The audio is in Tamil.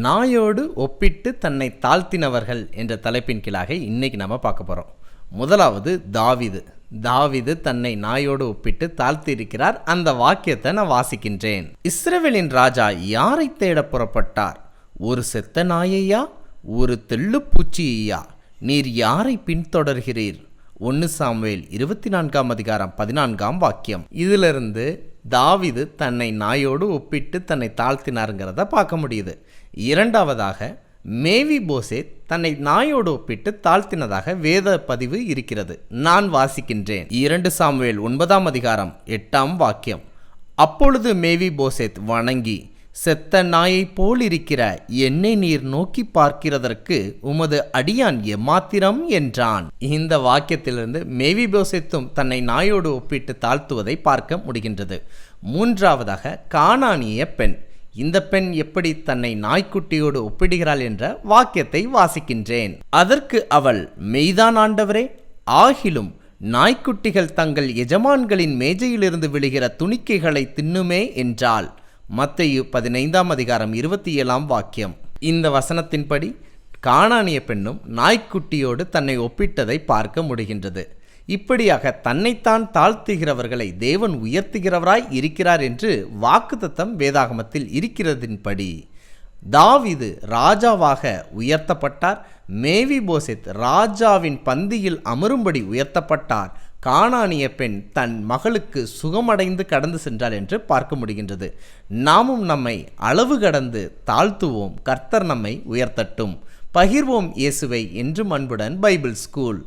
நாயோடு ஒப்பிட்டு தன்னை தாழ்த்தினவர்கள் என்ற தலைப்பின் கீழாக இன்னைக்கு நம்ம பார்க்க போகிறோம். முதலாவது தாவீது தன்னை நாயோடு ஒப்பிட்டு தாழ்த்தி இருக்கிறார். அந்த வாக்கியத்தை நான் வாசிக்கின்றேன். இஸ்ரவேலின் ராஜா யாரை தேட புறப்பட்டார்? ஒரு செத்த நாயையா, ஒரு தெள்ளுப்பூச்சியா? நீர் யாரை பின்தொடர்கிறீர்? 1 சாமுவேல் 24 வாக்கியம். இதிலிருந்து தாவீது தன்னை நாயோடு ஒப்பிட்டு தன்னை தாழ்த்தினாருங்கிறத பார்க்க முடியுது. இரண்டாவதாக மேவிபோசேத் தன்னை நாயோடு ஒப்பிட்டு தாழ்த்தினதாக வேத பதிவு இருக்கிறது. நான் வாசிக்கின்றேன். 2 சாமுவேல் 9 வாக்கியம். அப்பொழுது மேவிபோசேத் வணங்கி, செத்த நாயைப் போல் இருக்கிற என்னை நீர் நோக்கி பார்க்கிறதற்கு உமது அடியான் எம்மாத்திரம் என்றான். இந்த வாக்கியத்திலிருந்து மேவிபோசேத்தும் தன்னை நாயோடு ஒப்பிட்டு தாழ்த்துவதை பார்க்க முடிகின்றது. மூன்றாவதாக கானானிய பெண். இந்த பெண் எப்படி தன்னை நாய்க்குட்டியோடு ஒப்பிடுகிறாள் என்ற வாக்கியத்தை வாசிக்கின்றேன். அதற்கு அவள், மெய்தான் ஆண்டவரே, ஆகிலும் நாய்க்குட்டிகள் தங்கள் எஜமான்களின் மேஜையிலிருந்து விழுகிற துணிக்கைகளை தின்னுமே என்றாள். மத்தேயு 15 வாக்கியம். இந்த வசனத்தின்படி கானானிய பெண்ணும் நாய்க்குட்டியோடு தன்னை ஒப்பிட்டதை பார்க்க முடிகின்றது. இப்படியாக தன்னைத்தான் தாழ்த்துகிறவர்களை தேவன் உயர்த்துகிறவராய் இருக்கிறார் என்று வாக்குத்தத்தம் வேதாகமத்தில் இருக்கிறதின்படி தாவீது ராஜாவாக உயர்த்தப்பட்டார். மேவிபோசேத் ராஜாவின் பந்தியில் அமரும்படி உயர்த்தப்பட்டார். கானானிய பெண் தன் மகளுக்கு சுகமடைந்து கடந்து சென்றாள் என்று பார்க்க முடிகின்றது. நாமும் நம்மை அளவு கடந்து தாழ்த்துவோம். கர்த்தர் நம்மை உயர்த்தட்டும். பகிர்வோம் இயேசுவை என்றும் அன்புடன் பைபிள் ஸ்கூல்.